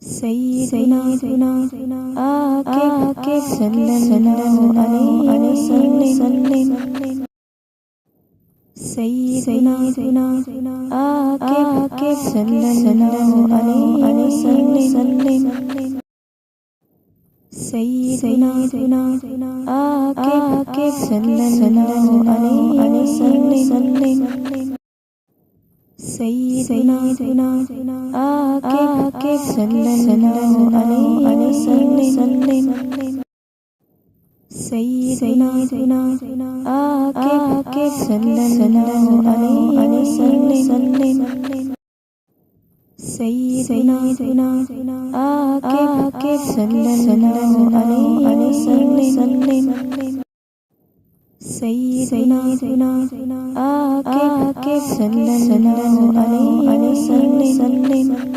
सय्यिदना आके सल्लल्लाहु अलैहि वसल्लम। सय्यिदना आके सल्लल्लाहु अलैहि वसल्लम। सय्यिदना आके सल्लल्लाहु अलैहि वसल्लम। सय्यिदना आके सल्लल्लाहु अलैहि वसल्लम। सय्यिदना आके सल्लल्लाहु अलैहि वसल्लम। सय्यिदना आके सल्लल्लाहु अलैहि वसल्लम। सय्यिदना आके सल्लल्लाहु अलैहि वसल्लम।